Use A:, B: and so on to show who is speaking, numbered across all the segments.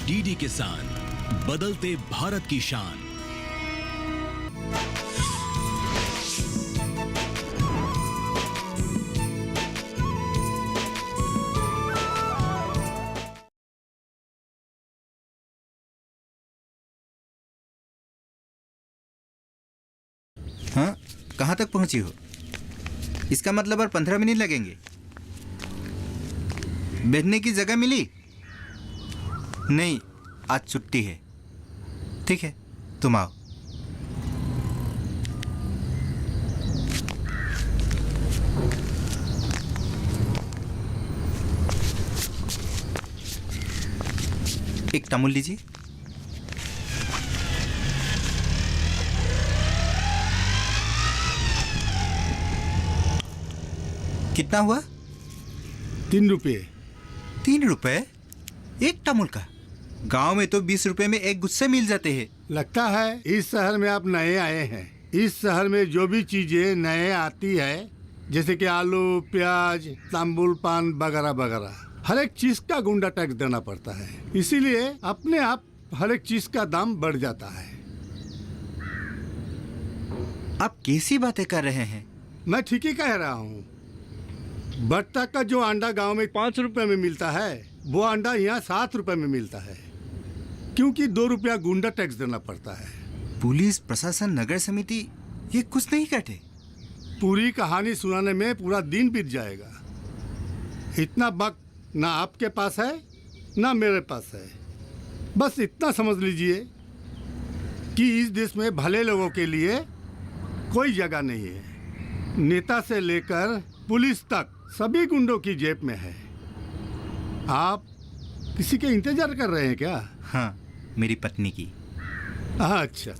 A: DD किसान, बदलते भारत की शान।
B: हाँ, कहाँ तक पहुंची हो? इसका मतलब और 15 मिनट लगेंगे। बैठने की जगह मिली? नहीं, आज छुट्टी है। ठीक है, तुम आओ। एक तमुल लीजिए। कितना हुआ?
C: 3 रुपये।
B: 3 रुपए एक तमुल का? गांव में तो 20 रुपए में एक गुच्छे मिल जाते हैं।
C: लगता है इस शहर में आप नए आए हैं। इस शहर में जो भी चीजें नए आती है, जैसे कि आलू, प्याज, तांबुल, पान वगैरह वगैरह, हर एक चीज का गुंडा टैक्स देना पड़ता है। इसीलिए अपने आप हर एक चीज का दाम बढ़ जाता है।
B: आप कैसी बातें कर रहे हैं?
C: मैं ठीक ही कह रहा हूँ। बत्तख का जो अंडा गांव में 5 रुपए में मिलता है, वो अंडा यहाँ 7 रुपए में मिलता है, क्योंकि 2 रुपया गुंडा टैक्स देना पड़ता है।
B: पुलिस प्रशासन, नगर समिति ये कुछ नहीं करते?
C: पूरी कहानी सुनाने में पूरा दिन बीत जाएगा। इतना वक्त ना आपके पास है ना मेरे पास है। बस इतना समझ लीजिए कि इस देश में भले लोगों के लिए कोई जगह नहीं है। नेता से लेकर पुलिस तक सभी गुंडों की जेब में है। आप किसी के इंतजार कर रहे हैं क्या?
B: हाँ, मेरी पत्नी की।
C: अच्छा।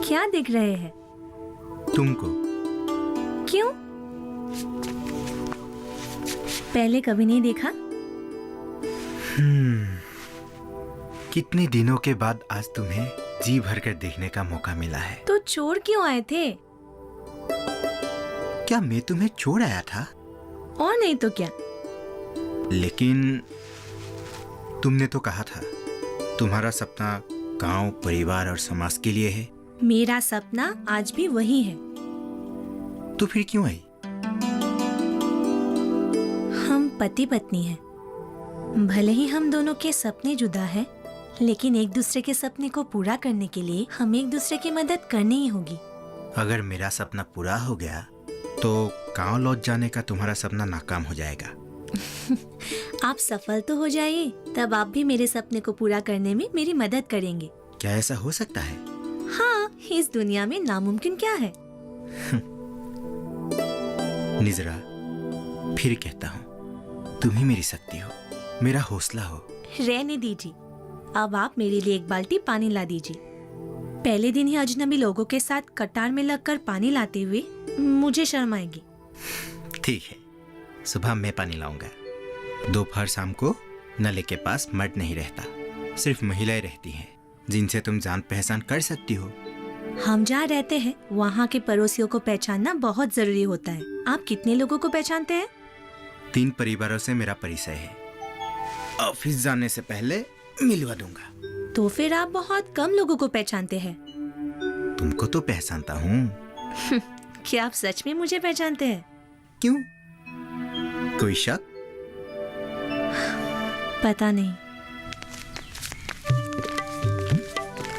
D: क्या देख रहे हैं?
B: तुमको।
D: क्यों? पहले कभी नहीं देखा?
B: कितने दिनों के बाद आज तुम्हें जी भर कर देखने का मौका मिला है।
D: तो चोर क्यों आए थे?
B: क्या मैं तुम्हें छोड़ आया था?
D: और नहीं तो क्या।
B: लेकिन तुमने तो कहा था तुम्हारा सपना गांव, परिवार और समाज के लिए है।
D: मेरा सपना आज भी वही है।
B: तो फिर क्यों आई?
D: हम पति पत्नी हैं। भले ही हम दोनों के सपने जुदा हैं, लेकिन एक दूसरे के सपने को पूरा करने के लिए हम एक दूसरे की मदद करनी ही होगी।
B: अगर मेरा सपना पूरा हो गया तो गांव लौट जाने का तुम्हारा सपना नाकाम हो जाएगा।
D: आप सफल तो हो जाइए, तब आप भी मेरे सपने को पूरा करने में मेरी मदद करेंगे।
B: क्या ऐसा हो सकता है?
D: हाँ, इस दुनिया में नामुमकिन क्या है।
B: निजरा, फिर कहता हूँ, तुम ही मेरी शक्ति हो, मेरा हौसला हो।
D: रहने दीजिए। अब आप मेरे लिए एक बाल्टी पानी ला दीजिए। पहले दिन ही अजनबी लोगों के साथ कतार में लगकर पानी लाते हुए मुझे शर्म आएगी।
B: ठीक है, सुबह मैं पानी लाऊंगा। दोपहर शाम को नले के पास मर्द नहीं रहता, सिर्फ महिलाएं रहती हैं, जिनसे तुम जान पहचान कर सकती हो।
D: हम जहाँ रहते हैं वहाँ के पड़ोसियों को पहचानना बहुत जरूरी होता है। आप कितने लोगों को पहचानते हैं?
B: 3 परिवारों से मेरा परिचय है। ऑफिस जाने से पहले मिलवा दूंगा।
D: तो फिर आप बहुत कम लोगों को पहचानते हैं।
B: तुमको तो पहचानता हूँ।
D: क्या आप सच में मुझे पहचानते हैं?
B: क्यों? कोई शक?
D: पता नहीं।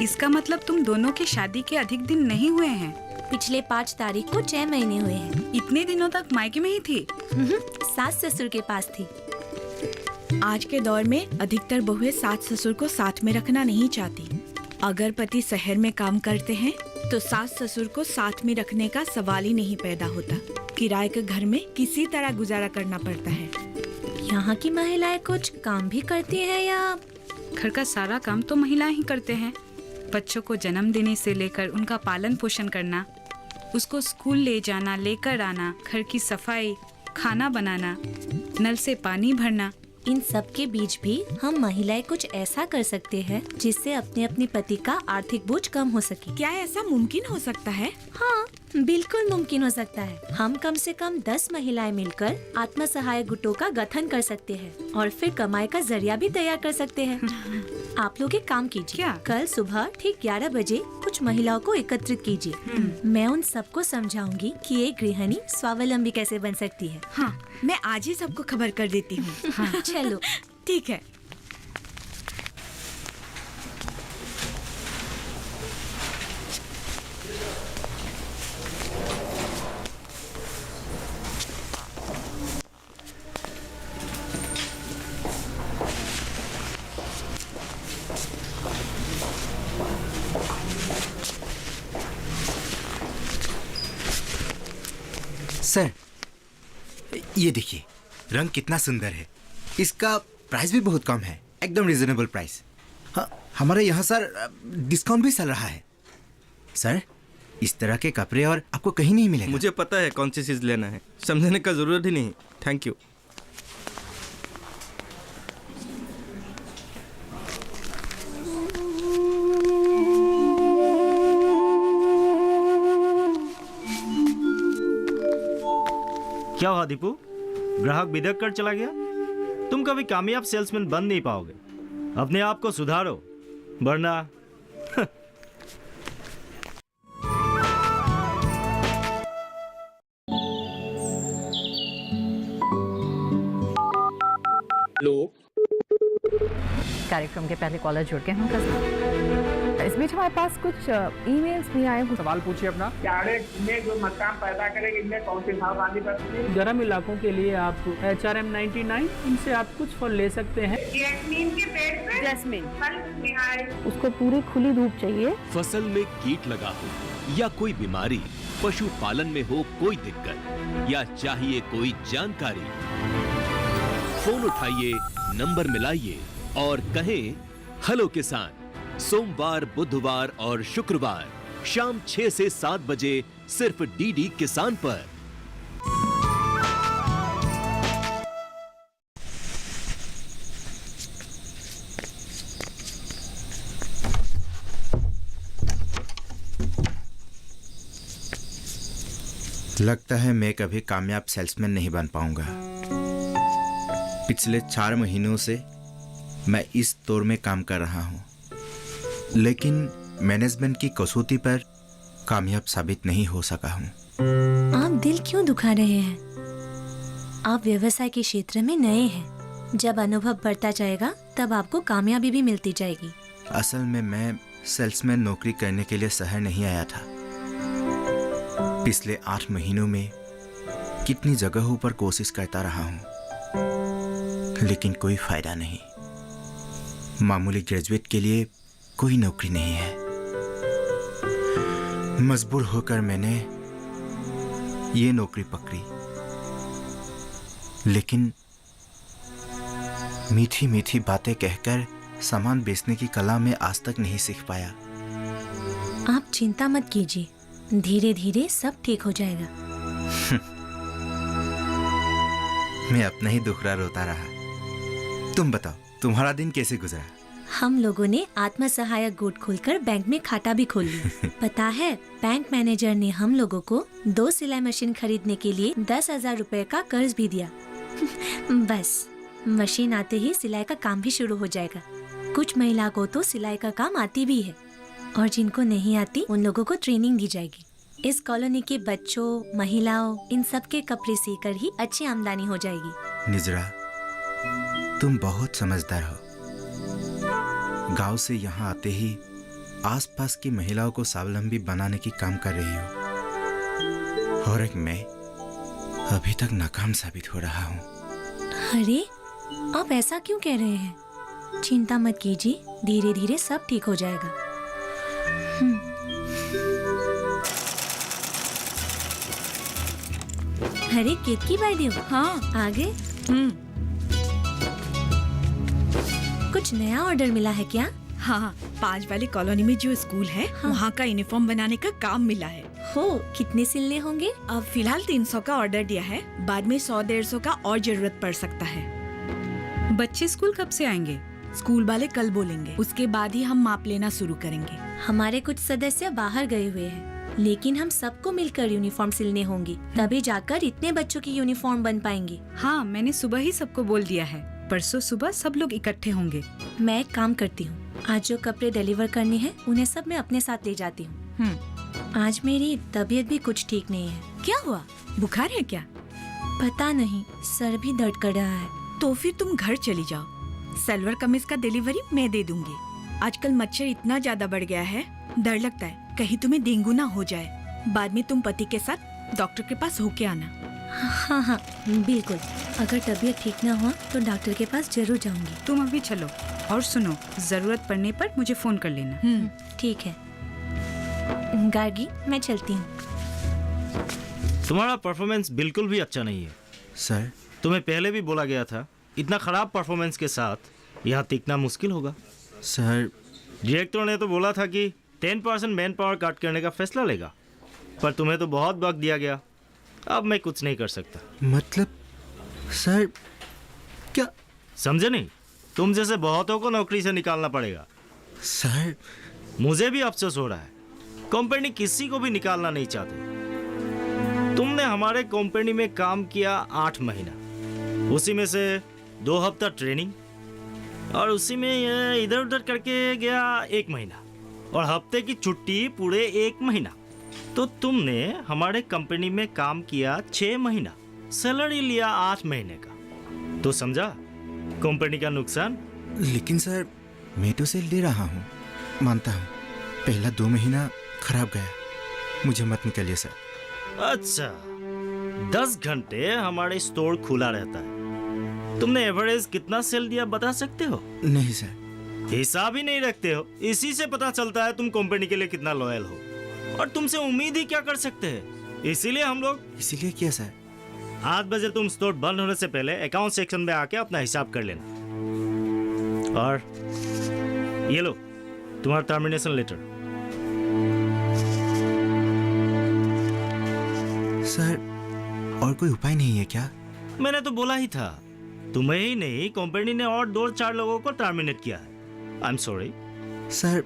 E: इसका मतलब तुम दोनों के शादी के अधिक दिन नहीं हुए हैं।
D: पिछले 5 तारीख को 6 महीने हुए हैं।
E: इतने दिनों तक मायके में ही थी?
D: सास ससुर के पास थी।
F: आज के दौर में अधिकतर बहुएं सास ससुर को साथ में रखना नहीं चाहती। अगर पति शहर में काम करते हैं तो सास ससुर को साथ में रखने का सवाल ही नहीं पैदा होता। किराए के घर में किसी तरह गुजारा करना पड़ता है।
D: यहाँ की महिलाएं कुछ काम भी करती हैं या?
E: घर का सारा काम तो महिलाएं ही करते हैं। बच्चों को जन्म देने से लेकर उनका पालन पोषण करना, उसको स्कूल ले जाना, लेकर आना, घर की सफाई, खाना बनाना, नल से पानी भरना
D: इन सब के बीच भी हम महिलाएं कुछ ऐसा कर सकते हैं जिससे अपने अपने पति का आर्थिक बोझ कम हो सके।
F: क्या ऐसा मुमकिन हो सकता है?
D: हाँ, बिल्कुल मुमकिन हो सकता है। हम कम से कम 10 महिलाएं मिलकर आत्म सहायक गुटों का गठन कर सकते हैं और फिर कमाई का जरिया भी तैयार कर सकते हैं। आप लोग एक काम कीजिए,
E: क्या?
D: कल सुबह ठीक 11 बजे कुछ महिलाओं को एकत्रित कीजिए। मैं उन सबको समझाऊंगी कि एक गृहिणी स्वावलंबी कैसे बन सकती है।
F: हाँ, मैं आज ही सबको खबर कर देती हूँ।
D: हाँ, चलो।
F: ठीक है।
B: सर, ये देखिए, रंग कितना सुंदर है। इसका प्राइस भी बहुत कम है, एकदम रिजनेबल प्राइस। हाँ, हमारे यहाँ सर डिस्काउंट भी चल रहा है। सर, इस तरह के कपड़े और आपको कहीं नहीं मिलेगा।
G: मुझे पता है कौन सी चीज़ लेना है, समझने का ज़रूरत ही नहीं। Thank you.
H: क्या हुआ दीपू, ग्राहक बिदक कर चला गया? तुम कभी कामयाब सेल्समैन बन नहीं पाओगे। अपने आप को सुधारो, वरना
I: कार्यक्रम के पहले कॉलर जुड़ के हम इस बीच हमारे पास कुछ ईमेल्स भी आए।
J: सवाल पूछिए अपना।
K: में जो मकान पैदा करेंगे इनमें कौन सी सावधानी बरतनी है?
J: गर्म इलाकों के लिए आप HRM 99 इनसे आप कुछ फल ले सकते हैं।
K: जैस्मीन के पेड़ पे
I: जैस्मिन,
K: फल निहाय।
I: उसको पूरी खुली धूप चाहिए।
A: फसल में कीट लगा हो या कोई बीमारी, पशुपालन में हो कोई दिक्कत या चाहिए कोई जानकारी, फोन उठाइए, नंबर मिलाइए और कहें हेलो किसान। सोमवार, बुधवार और शुक्रवार शाम 6 से 7 बजे सिर्फ डीडी किसान पर।
B: लगता है मैं कभी कामयाब सेल्समैन नहीं बन पाऊंगा। पिछले 4 महीनों से मैं इस दौर में काम कर रहा हूं, लेकिन मैनेजमेंट की कसौटी पर कामयाब साबित नहीं हो सका हूं।
D: आप दिल क्यों दुखा रहे हैं? आप व्यवसाय के क्षेत्र में नए हैं। जब अनुभव बढ़ता जाएगा तब आपको कामयाबी भी मिलती जाएगी।
B: असल में मैं सेल्समैन नौकरी करने के लिए शहर नहीं आया था। पिछले 8 महीनों में कितनी जगहों पर कोशिश करता रहा हूं, लेकिन कोई फायदा नहीं। मामूली ग्रेजुएट के लिए कोई नौकरी नहीं है। मजबूर होकर मैंने ये नौकरी पकड़ी, लेकिन मीठी मीठी बातें कहकर सामान बेचने की कला में आज तक नहीं सीख पाया।
D: आप चिंता मत कीजिए, धीरे धीरे सब ठीक हो जाएगा।
B: मैं अपना ही दुखड़ा रोता रहा। तुम बताओ, तुम्हारा दिन कैसे गुजरा?
D: हम लोगों ने आत्म सहायक गुट खोलकर बैंक में खाता भी खोल लिया। पता है, बैंक मैनेजर ने हम लोगों को 2 सिलाई मशीन खरीदने के लिए 10,000 रुपए का कर्ज भी दिया। बस मशीन आते ही सिलाई का काम भी शुरू हो जाएगा। कुछ महिला को तो सिलाई का काम आती भी है और जिनको नहीं आती उन लोगों को ट्रेनिंग दी जाएगी। इस कॉलोनी के बच्चों, महिलाओं, इन सब के कपड़े सीकर ही अच्छी आमदनी हो जाएगी।
B: निजरा, तुम बहुत समझदार हो। गांव से यहाँ आते ही आसपास की महिलाओं को स्वावलंबी बनाने की काम कर रही हो, और एक मैं अभी तक नाकाम साबित हो रहा हूँ।
D: अरे, आप ऐसा क्यों कह रहे हैं? चिंता मत कीजिए, धीरे धीरे सब ठीक हो जाएगा। अरे केतकी भाई देव,
F: हाँ,
D: आगे कुछ नया ऑर्डर मिला है क्या?
F: हाँ, 5 वाली कॉलोनी में जो स्कूल है,
D: हाँ।
F: वहाँ का यूनिफॉर्म बनाने का काम मिला है।
D: हो, कितने सिलने होंगे?
F: अब फिलहाल 300 का ऑर्डर दिया है, बाद में 100-150 का और जरूरत पड़ सकता है।
E: बच्चे स्कूल कब से आएंगे?
F: स्कूल वाले कल बोलेंगे, उसके बाद ही हम माप लेना शुरू करेंगे।
D: हमारे कुछ सदस्य बाहर गए हुए हैं, लेकिन हम सबको मिलकर यूनिफॉर्म सिलने होंगी, तभी जाकर इतने बच्चों की यूनिफॉर्म बन पाएंगी।
E: हाँ, मैंने सुबह ही सबको बोल दिया है। परसों सुबह सब लोग इकट्ठे होंगे।
D: मैं एक काम करती हूँ, आज जो कपड़े डिलीवर करने हैं उन्हें सब मैं अपने साथ ले जाती हूँ। आज मेरी तबीयत भी कुछ ठीक नहीं है।
F: क्या हुआ, बुखार है क्या?
D: पता नहीं, सर भी दर्द कर रहा है।
F: तो फिर तुम घर चली जाओ, सलवार कमीज का डिलीवरी मैं दे दूंगी। आजकल मच्छर इतना ज्यादा बढ़ गया है, डर लगता है कहीं तुम्हें डेंगू ना हो जाए। बाद में तुम पति के साथ डॉक्टर के पास होके आना।
D: हाँ हाँ बिल्कुल, अगर तबीयत ठीक ना हुआ तो डॉक्टर के पास जरूर जाऊंगी।
E: तुम अभी चलो, और सुनो, जरूरत पड़ने पर मुझे फोन कर लेना।
D: ठीक है गार्गी, मैं चलती हूँ।
H: तुम्हारा परफॉर्मेंस बिल्कुल भी अच्छा नहीं है।
B: सर,
H: तुम्हें पहले भी बोला गया था, इतना खराब परफॉर्मेंस के साथ यहाँ टिकना मुश्किल होगा।
B: सर,
H: डायरेक्टर ने तो बोला था कि 10% मैन पावर कट करने का फैसला लेगा, पर तुम्हें तो बहुत वक्त दिया गया। अब मैं कुछ नहीं कर सकता।
B: मतलब सर, क्या
H: समझे नहीं? तुम जैसे बहुतों को नौकरी से निकालना पड़ेगा।
B: सर,
H: मुझे भी अफसोस हो रहा है, कंपनी किसी को भी निकालना नहीं चाहती। तुमने हमारे कंपनी में काम किया 8 महीना, उसी में से 2 हफ्ता ट्रेनिंग, और उसी में ये इधर उधर करके गया 1 महीना, और हफ्ते की छुट्टी पूरे 1 महीना। तो तुमने हमारे कंपनी में काम किया 6 महीना, सैलरी लिया 8 महीने का। तो समझा कंपनी का नुकसान?
B: लेकिन सर, मैं तो सेल दे रहा हूँ, मानता हूँ। पहला 2 महीना खराब गया, मुझे मत निकलिए सर।
H: अच्छा, 10 घंटे हमारे स्टोर खुला रहता है। तुमने एवरेज कितना सेल दिया बता सकते हो?
B: नहीं सर।
H: हिसाब ही नहीं रखते हो, इसी से पता चलता है तुम कंपनी के लिए कितना लॉयल हो। और तुमसे उम्मीद ही क्या कर सकते हैं? इसीलिए हम लोग।
B: इसीलिए क्या सर?
H: 8 बजे तुम स्टोर बंद होने से पहले अकाउंट सेक्शन में आके अपना हिसाब कर लेना। और ये लो तुम्हारा टर्मिनेशन लेटर।
B: सर, और कोई उपाय नहीं है क्या?
H: मैंने तो बोला ही था, तुम्हें ही नहीं कंपनी ने और 2-4 लोगों को टर्मिनेट किया है। I am sorry.
B: सर,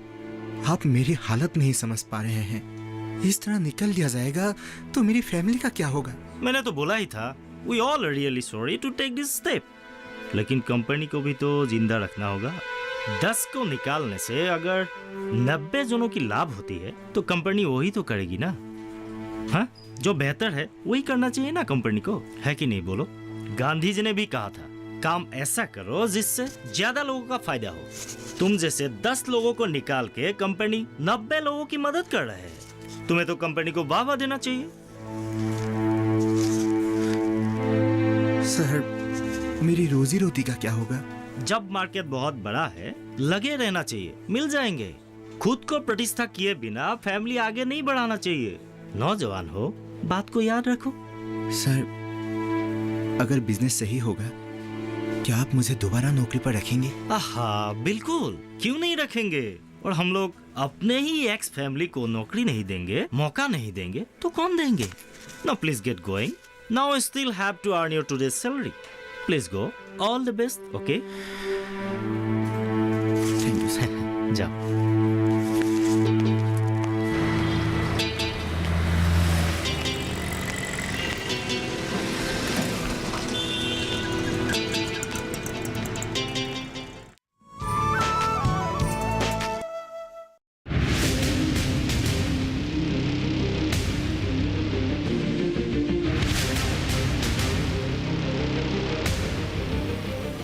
B: आप मेरी हालत नहीं समझ पा रहे हैं। इस तरह निकल लिया जाएगा तो मेरी फैमिली का क्या होगा?
H: मैंने तो बोला ही था, we all really sorry to take this step. लेकिन कंपनी को भी तो जिंदा रखना होगा। 10 को निकालने से अगर 90 जनों की लाभ होती है तो कंपनी वही तो करेगी ना। हाँ, जो बेहतर है वही करना चाहिए ना कंपनी को, है कि नहीं बोलो? गांधी जी ने भी कहा था, काम ऐसा करो जिससे ज्यादा लोगों का फायदा हो। तुम जैसे 10 लोगों को निकाल के कंपनी 90 लोगों की मदद कर रहे हैं। तुम्हें तो कंपनी को वाह देना चाहिए।
B: सर, मेरी रोजी रोटी का क्या होगा?
H: जब मार्केट बहुत बड़ा है, लगे रहना चाहिए, मिल जाएंगे। खुद को प्रतिष्ठा किए बिना फैमिली आगे नहीं बढ़ाना चाहिए। नौजवान हो, बात को याद रखो।
B: सर, अगर बिजनेस सही होगा, क्या आप मुझे दोबारा नौकरी पर रखेंगे?
H: आहा, बिल्कुल, क्यों नहीं रखेंगे। और हम लोग अपने ही एक्स फैमिली को नौकरी नहीं देंगे, मौका नहीं देंगे, तो कौन देंगे? Now please get going. Now still have to earn your today's salary. Please go. All the best. Okay,
B: thank you sir.
H: जाओ।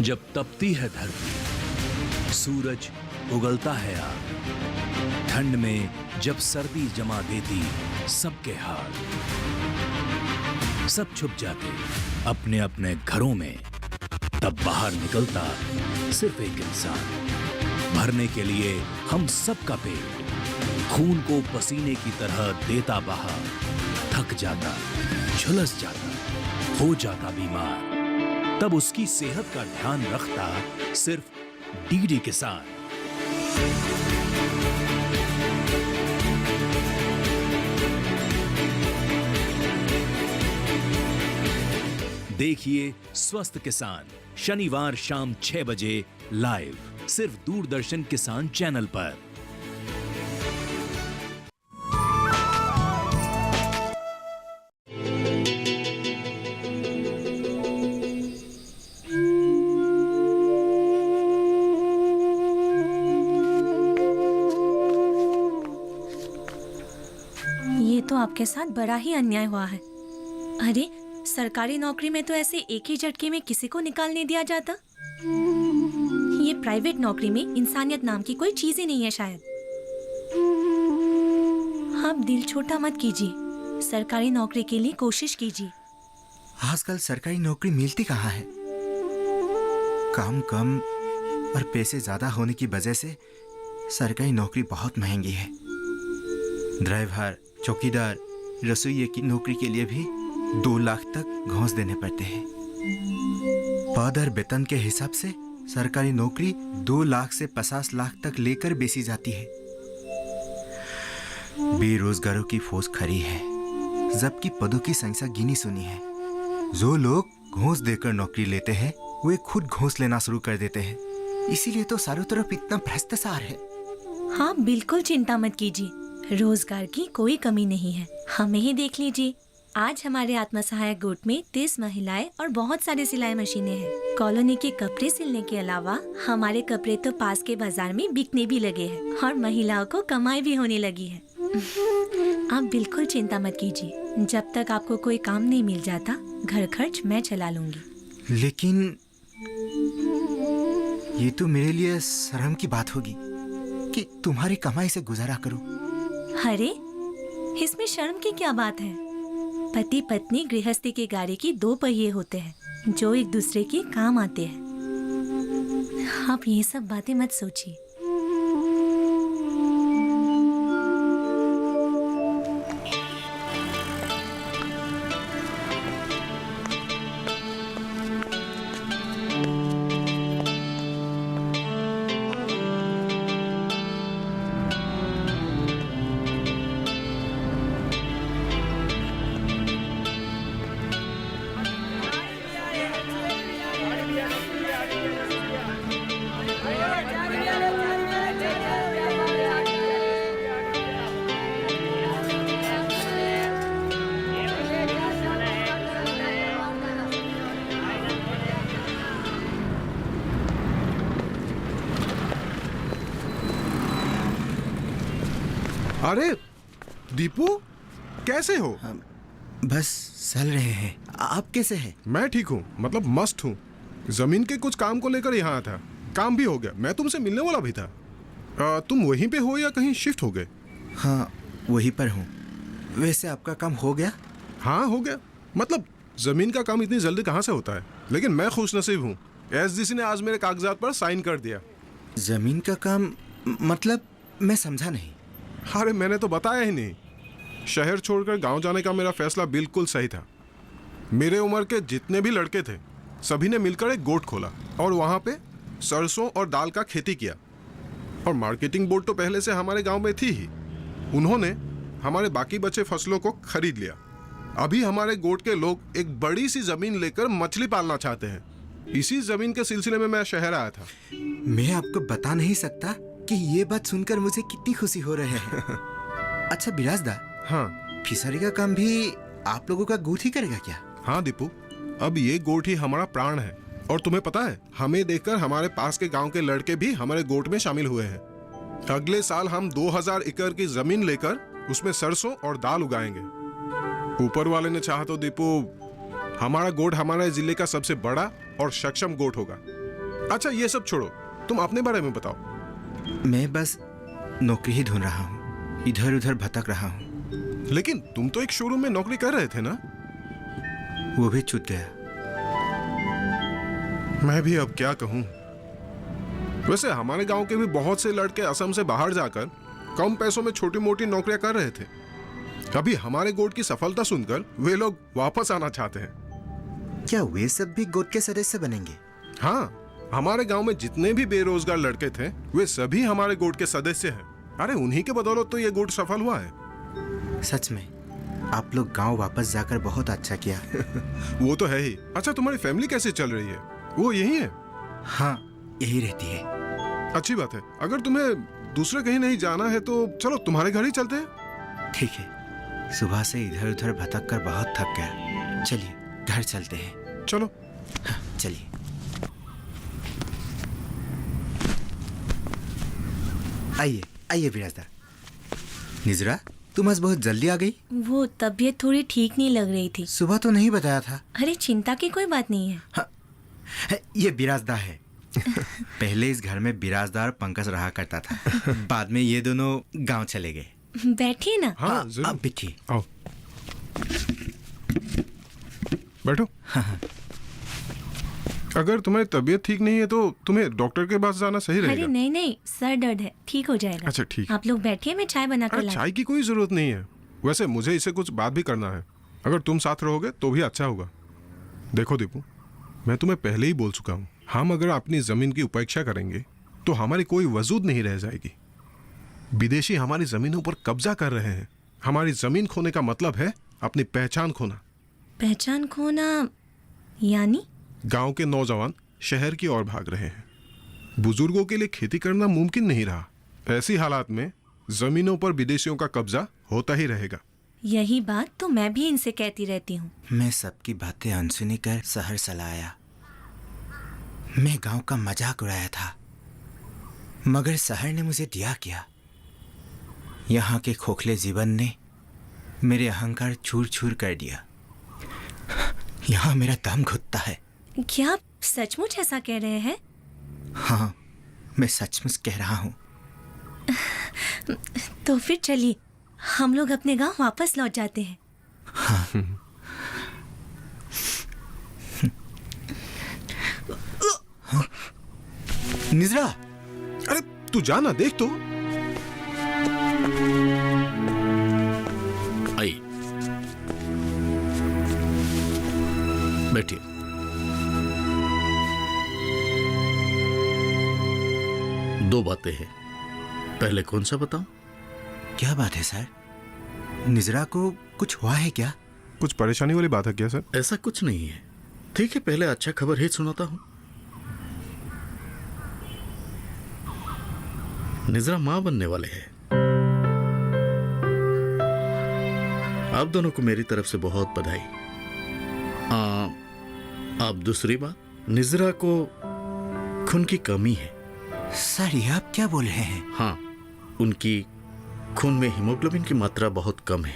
A: जब तपती है धरती, सूरज उगलता है आग, ठंड में जब सर्दी जमा देती सबके हाल, सब छुप जाते अपने अपने घरों में, तब बाहर निकलता सिर्फ एक इंसान, भरने के लिए हम सबका पेट, खून को पसीने की तरह देता बहा, थक जाता, झुलस जाता, हो जाता बीमार, तब उसकी सेहत का ध्यान रखता सिर्फ डीडी किसान। देखिए स्वस्थ किसान शनिवार शाम 6 बजे लाइव सिर्फ दूरदर्शन किसान चैनल पर।
D: ये तो आपके साथ बड़ा ही अन्याय हुआ है। अरे, सरकारी नौकरी में तो ऐसे एक ही झटके में किसी को निकाल नहीं दिया जाता। ये प्राइवेट नौकरी में इंसानियत नाम की कोई चीज ही नहीं है शायद। आप दिल छोटा मत कीजिए, सरकारी नौकरी के लिए कोशिश कीजिए।
B: आजकल सरकारी नौकरी मिलती कहाँ है? काम कम और पैसे ज्यादा होने की वजह से सरकारी नौकरी बहुत महंगी है। ड्राइवर, चौकीदार, रसोइये की नौकरी के लिए भी 2 लाख तक घूस देने पड़ते हैं। पद और वेतन के हिसाब से सरकारी नौकरी 2 लाख से 50 लाख तक लेकर बेची जाती है। बेरोजगारों की फौज खड़ी है, जबकि पदों की संख्या गिनी सुनी है। जो लोग घूस देकर नौकरी लेते हैं वे खुद घूस लेना शुरू कर देते हैं। इसीलिए तो चारों तरफ इतना भ्रष्टाचार है।
D: हाँ, बिल्कुल चिंता मत कीजिए, रोजगार की कोई कमी नहीं है। हमें ही देख लीजिए, आज हमारे आत्मसहायक गुट में 30 महिलाएं और बहुत सारी सिलाई मशीनें हैं। कॉलोनी के कपड़े सिलने के अलावा हमारे कपड़े तो पास के बाजार में बिकने भी लगे हैं और महिलाओं को कमाई भी होने लगी है। आप बिल्कुल चिंता मत कीजिए, जब तक आपको कोई काम नहीं मिल जाता घर खर्च मैं चला लूंगी।
B: लेकिन ये तो मेरे लिए शर्म की बात होगी कि तुम्हारी कमाई से गुजारा करूं।
D: अरे, इसमें शर्म की क्या बात है? पति पत्नी गृहस्थी की गाड़ी की 2 पहिए होते हैं जो एक दूसरे के काम आते हैं। आप ये सब बातें मत सोचिए।
L: अरे दीपू, कैसे हो?
B: बस चल रहे हैं। आप कैसे हैं?
L: मैं ठीक हूँ, मतलब मस्त हूँ। जमीन के कुछ काम को लेकर यहाँ था, काम भी हो गया। मैं तुमसे मिलने वाला भी था। तुम वहीं पे हो या कहीं शिफ्ट हो गए?
B: हाँ, वहीं पर हूँ। वैसे आपका काम हो गया?
L: हाँ, हो गया। मतलब जमीन का काम इतनी जल्दी कहाँ से होता है, लेकिन मैं खुशनसीब हूँ। एसडीसी ने आज मेरे कागजात पर साइन कर दिया।
B: जमीन का काम मतलब? मैं समझा नहीं।
L: अरे मैंने तो बताया ही नहीं। शहर छोड़कर गांव जाने का मेरा फैसला बिल्कुल सही था। मेरे उम्र के जितने भी लड़के थे सभी ने मिलकर एक गोट खोला और वहाँ पे सरसों और दाल का खेती किया। और मार्केटिंग बोर्ड तो पहले से हमारे गांव में थी ही। उन्होंने हमारे बाकी बचे फसलों को खरीद लिया। अभी हमारे गोट के लोग एक बड़ी सी जमीन लेकर मछली पालना चाहते हैं। इसी जमीन के सिलसिले में मैं शहर आया था।
B: मैं आपको बता नहीं सकता कि ये बात सुनकर मुझे कितनी खुशी हो रही है। अच्छा बिराजदार,
L: हाँ,
B: फिशरी का काम भी आप लोगों का गोट ही करेगा क्या?
L: हाँ दीपू, अब ये गोट ही हमारा प्राण है। और तुम्हें पता है, हमें देखकर हमारे पास के गांव के लड़के भी हमारे गोट में शामिल हुए हैं। अगले साल हम 2000 एकड़ की जमीन लेकर उसमें सरसों और दाल उगाएंगे। ऊपर वाले ने चाहा तो दीपू हमारा गोट हमारे जिले का सबसे बड़ा और सक्षम गोट होगा। अच्छा ये सब छोड़ो, तुम अपने बारे में बताओ।
B: मैं बस नौकरी ही ढूंढ रहा हूँ, इधर उधर भटक रहा हूँ।
L: लेकिन तुम तो एक शोरूम में नौकरी कर रहे थे ना?
B: वो भी छूट गया।
L: मैं भी अब क्या कहूँ। वैसे हमारे गांव के भी बहुत से लड़के असम से बाहर जाकर कम पैसों में छोटी मोटी नौकरियां कर रहे थे। अभी हमारे गोट की सफलता सुनकर वे लोग वापस आना चाहते हैं।
B: क्या वे सब भी गोट के सदस्य बनेंगे?
L: हाँ, हमारे गांव में जितने भी बेरोजगार लड़के थे वे सभी हमारे गोट के सदस्य हैं। अरे उन्हीं के बदौलत तो ये गोट सफल हुआ है।
B: सच में आप लोग गांव वापस जाकर बहुत अच्छा किया।
L: वो तो है ही। अच्छा तुम्हारी फैमिली कैसे चल रही है? वो यही है?
B: हाँ, यही रहती है।
L: अच्छी बात है। अगर तुम्हें दूसरे कहीं नहीं जाना है तो चलो तुम्हारे घर ही चलते हैं।
B: ठीक है, सुबह से इधर उधर भटक कर बहुत थक गया। चलिए घर चलते हैं।
L: चलो
B: चलिए। आइए आइए बिराजदार। निजरा, तुम आज बहुत जल्दी आ गई।
D: वो तबीयत थोड़ी ठीक नहीं लग रही थी।
B: सुबह तो नहीं बताया था।
D: अरे चिंता की कोई बात नहीं है।
B: हाँ, ये बिराजदार है। पहले इस घर में बिराजदार पंकज रहा करता था। बाद में ये दोनों गांव चले गए।
D: बैठिए ना।
L: हाँ जरूर।
B: अब बैठिए।
L: आओ बैठो।
B: हाँ।
L: अगर तुम्हारी तबीयत ठीक नहीं है तो तुम्हें डॉक्टर के पास जाना सही
D: अरे
L: रहेगा।
D: नहीं नहीं, सर दर्द है, ठीक हो जाएगा।
L: अच्छा ठीक है।
D: आप लोग बैठिए, मैं चाय बना कर
L: अरे
D: लाई।
L: चाय की कोई जरूरत नहीं है। वैसे मुझे इससे कुछ बात भी करना है। अगर तुम साथ रहोगे तो भी अच्छा होगा। देखो दीपू, मैं तुम्हें पहले ही बोल चुका हूँ, हम अगर अपनी जमीन की उपेक्षा करेंगे तो हमारी कोई वजूद नहीं रह जाएगी। विदेशी हमारी जमीनों पर कब्जा कर रहे हैं। हमारी जमीन खोने का मतलब है अपनी पहचान खोना।
D: पहचान खोना यानी?
L: गांव के नौजवान शहर की ओर भाग रहे हैं। बुजुर्गों के लिए खेती करना मुमकिन नहीं रहा। ऐसी हालात में जमीनों पर विदेशियों का कब्जा होता ही रहेगा।
D: यही बात तो मैं भी इनसे कहती रहती हूँ।
B: मैं सबकी बातें अनसुनी कर शहर चला आया। मैं गांव का मजाक उड़ाया था, मगर शहर ने मुझे दिया क्या। यहाँ के खोखले जीवन ने मेरे अहंकार चूर चूर कर दिया। यहाँ मेरा दम घुटता है।
D: क्या आप सचमुच ऐसा कह रहे हैं?
B: हाँ, मैं सचमुच कह रहा हूँ।
D: तो फिर चलिए हम लोग अपने गांव वापस लौट जाते हैं।
B: हाँ। निजरा,
L: अरे तू जाना, देख तो।
A: आइए बैठिए। दो बातें हैं, पहले कौन सा बताऊं?
B: क्या बात है सर? निजरा को कुछ हुआ है क्या?
L: कुछ परेशानी वाली बात है क्या सर?
A: ऐसा कुछ नहीं है। ठीक है, पहले अच्छा खबर ही सुनाता हूं। निजरा मां बनने वाले हैं। आप दोनों को मेरी तरफ से बहुत बधाई। अब दूसरी बात, निजरा को खून की कमी है।
B: सर ये आप क्या बोल रहे हैं?
A: हाँ, उनकी खून में हीमोग्लोबिन की मात्रा बहुत कम है।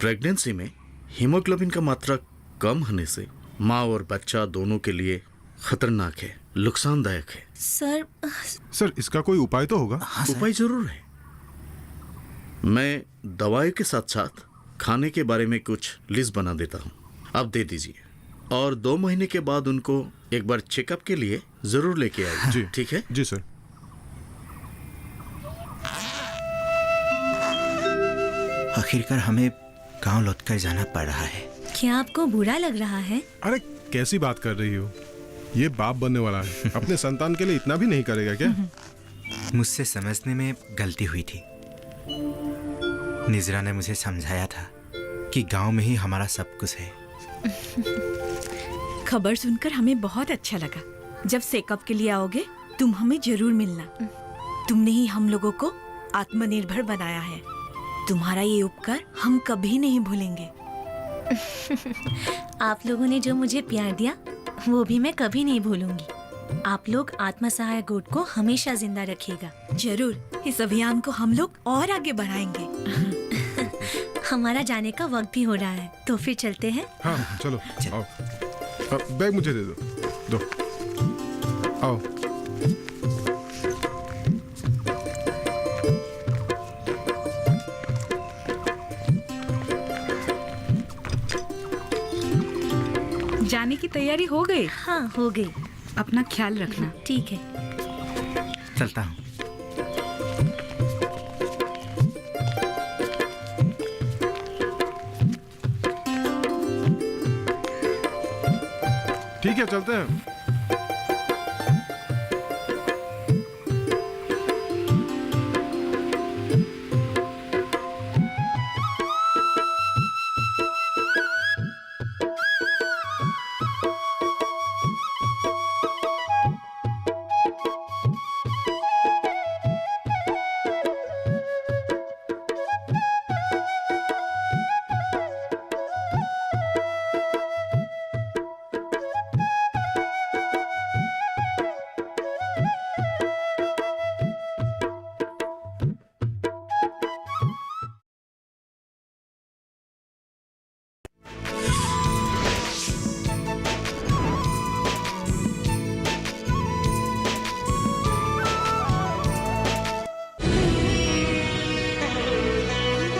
A: प्रेगनेंसी में हीमोग्लोबिन का मात्रा कम होने से माँ और बच्चा दोनों के लिए खतरनाक है, नुकसानदायक है।
L: सर इसका कोई उपाय तो होगा?
B: हाँ,
A: उपाय जरूर है। मैं दवाई के साथ साथ खाने के बारे में कुछ लिस्ट बना देता हूँ, आप दे दीजिए। और 2 महीने के बाद उनको एक बार चेकअप के लिए जरूर लेके आइए।
L: जी
A: ठीक है?
L: जी सर।
B: आखिरकार हमें गांव लौटकर जाना पड़ रहा है।
D: क्या आपको बुरा लग रहा है?
L: अरे कैसी बात कर रही हो? ये बाप बनने वाला है, अपने संतान के लिए इतना भी नहीं करेगा क्या?
B: मुझसे समझने में गलती हुई थी। निजरा ने मुझे समझाया था कि गांव में ही हमारा सब कुछ है।
F: खबर सुनकर हमें बहुत अच्छा लगा। जब चेकअप के लिए आओगे तुम हमें जरूर मिलना। तुमने ही हम लोगों को आत्मनिर्भर बनाया है। तुम्हारा ये उपकार हम कभी नहीं भूलेंगे।
D: आप लोगों ने जो मुझे प्यार दिया वो भी मैं कभी नहीं भूलूंगी। आप लोग आत्मा सहायक गुट को हमेशा जिंदा रखिएगा।
F: जरूर, इस अभियान को हम लोग और आगे बढ़ाएंगे।
D: हमारा जाने का वक्त भी हो रहा है, तो फिर चलते हैं।
L: हाँ चलो आओ। बैग मुझे दे दो। आओ।
E: जाने की तैयारी हो गई?
D: हाँ हो गई।
E: अपना ख्याल रखना।
D: ठीक है,
B: चलता हूँ।
L: ठीक है चलते हैं।